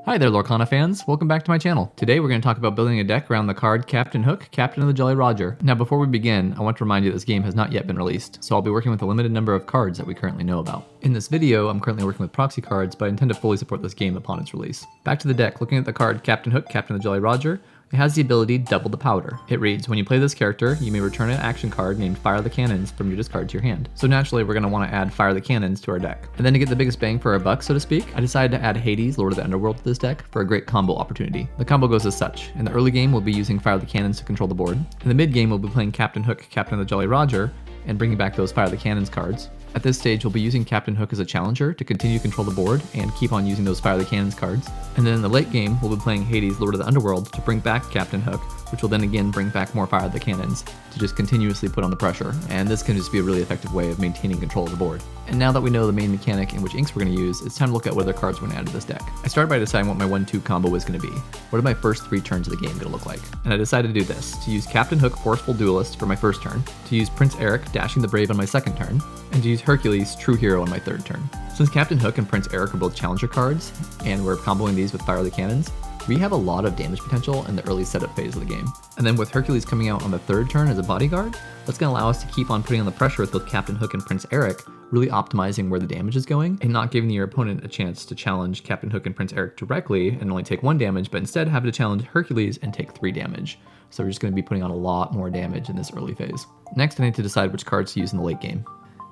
Hi there, Lorcana fans. Welcome back to my channel. Today we're going to talk about building a deck around the card Captain Hook, Captain of the Jolly Roger. Now before we begin, I want to remind you this game has not yet been released, so I'll be working with a limited number of cards that we currently know about. In this video, I'm currently working with proxy cards, but I intend to fully support this game upon its release. Back to the deck, looking at the card Captain Hook, Captain of the Jolly Roger, it has the ability Double the Powder. It reads, when you play this character, you may return an action card named Fire the Cannons from your discard to your hand. So naturally, we're going to want to add Fire the Cannons to our deck. And then to get the biggest bang for our buck, so to speak, I decided to add Hades, Lord of the Underworld to this deck for a great combo opportunity. The combo goes as such. In the early game, we'll be using Fire the Cannons to control the board. In the mid game, we'll be playing Captain Hook, Captain of the Jolly Roger, and bringing back those Fire the Cannons cards. At this stage, we'll be using Captain Hook as a challenger to continue to control the board and keep on using those Fire the Cannons cards. And then in the late game, we'll be playing Hades, Lord of the Underworld to bring back Captain Hook, which will then again bring back more Fire the Cannons to just continuously put on the pressure. And this can just be a really effective way of maintaining control of the board. And now that we know the main mechanic and which inks we're going to use, it's time to look at what other cards we're going to add to this deck. I started by deciding what my 1-2 combo is going to be. What are my first 3 turns of the game going to look like? And I decided to do this, to use Captain Hook, Forceful Duelist for my first turn, to use Prince Eric, Dashing the Brave on my second turn, and to use Hercules, True Hero on my third turn. Since Captain Hook and Prince Eric are both challenger cards, and we're comboing these with Fire the Cannons, we have a lot of damage potential in the early setup phase of the game. And then with Hercules coming out on the third turn as a bodyguard, that's going to allow us to keep on putting on the pressure with both Captain Hook and Prince Eric, really optimizing where the damage is going, and not giving your opponent a chance to challenge Captain Hook and Prince Eric directly and only take 1 damage, but instead have to challenge Hercules and take 3 damage. So we're just going to be putting on a lot more damage in this early phase. Next, I need to decide which cards to use in the late game.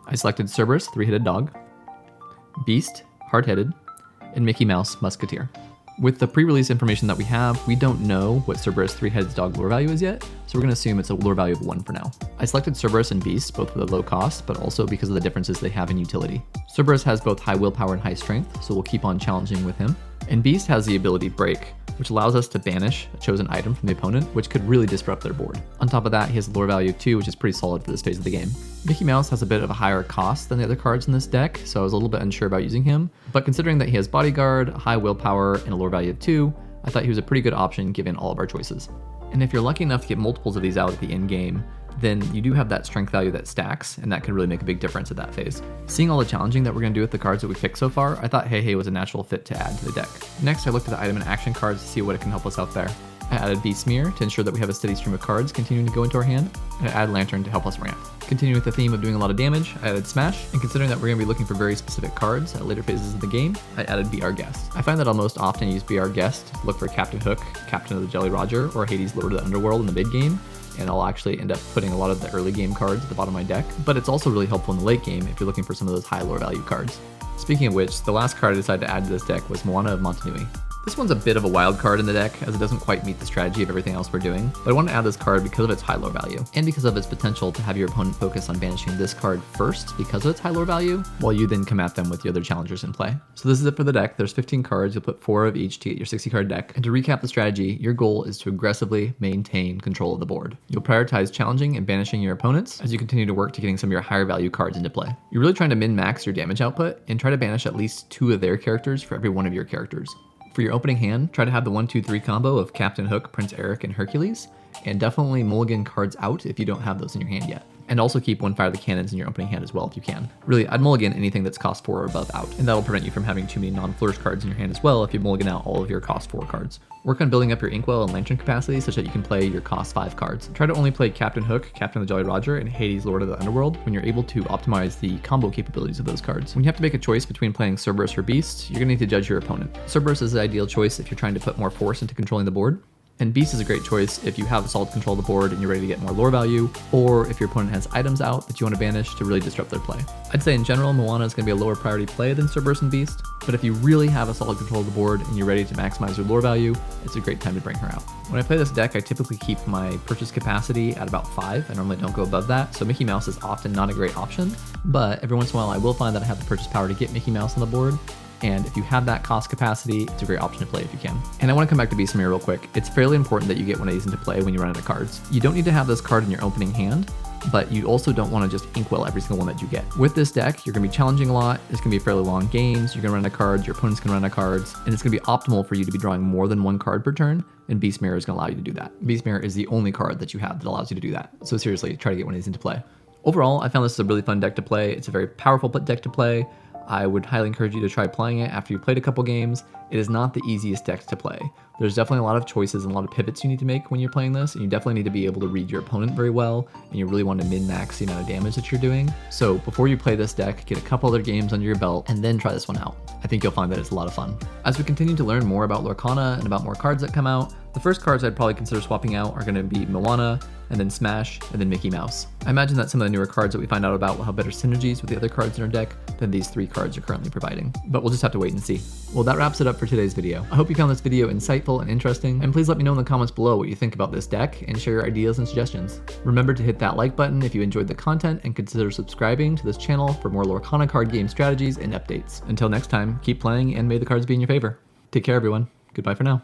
I selected Cerberus, 3-headed dog, Beast, hard-headed, and Mickey Mouse, musketeer. With the pre-release information that we have, we don't know what Cerberus 3-headed dog lore value is yet, so we're going to assume it's a lore value of 1 for now. I selected Cerberus and Beast, both for the low cost, but also because of the differences they have in utility. Cerberus has both high willpower and high strength, so we'll keep on challenging with him. And Beast has the ability Break, which allows us to banish a chosen item from the opponent, which could really disrupt their board. On top of that, he has a lore value of 2, which is pretty solid for this phase of the game. Mickey Mouse has a bit of a higher cost than the other cards in this deck, so I was a little bit unsure about using him, but considering that he has bodyguard, high willpower, and a lore value of 2, I thought he was a pretty good option given all of our choices. And if you're lucky enough to get multiples of these out at the end game, then you do have that strength value that stacks, and that can really make a big difference at that phase. Seeing all the challenging that we're going to do with the cards that we picked so far, I thought Hey was a natural fit to add to the deck. Next, I looked at the item and action cards to see what it can help us out there. I added Beast Smear to ensure that we have a steady stream of cards continuing to go into our hand, and I added Lantern to help us ramp. Continuing with the theme of doing a lot of damage, I added Smash, and considering that we're going to be looking for very specific cards at later phases of the game, I added Be Our Guest. I find that I'll most often use Be Our Guest to look for Captain Hook, Captain of the Jolly Roger, or Hades, Lord of the Underworld in the mid game, and I'll actually end up putting a lot of the early game cards at the bottom of my deck, but it's also really helpful in the late game if you're looking for some of those high lore value cards. Speaking of which, the last card I decided to add to this deck was Moana of Montanui. This one's a bit of a wild card in the deck, as it doesn't quite meet the strategy of everything else we're doing, but I want to add this card because of its high lore value, and because of its potential to have your opponent focus on banishing this card first because of its high lore value, while you then come at them with the other challengers in play. So this is it for the deck. There's 15 cards, you'll put 4 of each to get your 60 card deck, and to recap the strategy, your goal is to aggressively maintain control of the board. You'll prioritize challenging and banishing your opponents as you continue to work to getting some of your higher value cards into play. You're really trying to min-max your damage output, and try to banish at least 2 of their characters for every 1 of your characters. For your opening hand, try to have the 1-2-3 combo of Captain Hook, Prince Eric, and Hercules, and definitely mulligan cards out if you don't have those in your hand yet. And also keep 1 Fire the Cannons in your opening hand as well if you can. Really, I'd mulligan anything that's cost 4 or above out, and that'll prevent you from having too many non-flourish cards in your hand as well if you mulligan out all of your cost 4 cards. Work on building up your Inkwell and Lantern capacity such that you can play your cost 5 cards. Try to only play Captain Hook, Captain of the Jolly Roger, and Hades, Lord of the Underworld when you're able to optimize the combo capabilities of those cards. When you have to make a choice between playing Cerberus or Beast, you're going to need to judge your opponent. Cerberus is the ideal choice if you're trying to put more force into controlling the board. And Beast is a great choice if you have a solid control of the board and you're ready to get more lore value, or if your opponent has items out that you want to banish to really disrupt their play. I'd say in general, Moana is going to be a lower priority play than Cerberus and Beast, but if you really have a solid control of the board and you're ready to maximize your lore value, it's a great time to bring her out. When I play this deck, I typically keep my purchase capacity at about 5. I normally don't go above that, so Mickey Mouse is often not a great option, but every once in a while I will find that I have the purchase power to get Mickey Mouse on the board. And if you have that cost capacity, it's a great option to play if you can. And I want to come back to Beast Smear real quick. It's fairly important that you get one of these into play when you run out of cards. You don't need to have this card in your opening hand, but you also don't want to just inkwell every single one that you get. With this deck, you're going to be challenging a lot. It's going to be fairly long games. You're going to run out of cards. Your opponent's going to run out of cards. And it's going to be optimal for you to be drawing more than 1 card per turn. And Beast Smear is going to allow you to do that. Beast Smear is the only card that you have that allows you to do that. So seriously, try to get one of these into play. Overall, I found this is a really fun deck to play. It's a very powerful deck to play. I would highly encourage you to try playing it after you've played a couple games. It is not the easiest deck to play. There's definitely a lot of choices and a lot of pivots you need to make when you're playing this, and you definitely need to be able to read your opponent very well, and you really want to min-max the amount of damage that you're doing. So before you play this deck, get a couple other games under your belt, and then try this one out. I think you'll find that it's a lot of fun. As we continue to learn more about Lorcana and about more cards that come out, the first cards I'd probably consider swapping out are going to be Moana, and then Smash, and then Mickey Mouse. I imagine that some of the newer cards that we find out about will have better synergies with the other cards in our deck than these 3 cards are currently providing, but we'll just have to wait and see. Well, that wraps it up for today's video. I hope you found this video insightful and interesting, and please let me know in the comments below what you think about this deck and share your ideas and suggestions. Remember to hit that like button if you enjoyed the content, and consider subscribing to this channel for more Lorcana card game strategies and updates. Until next time, keep playing and may the cards be in your favor. Take care everyone. Goodbye for now.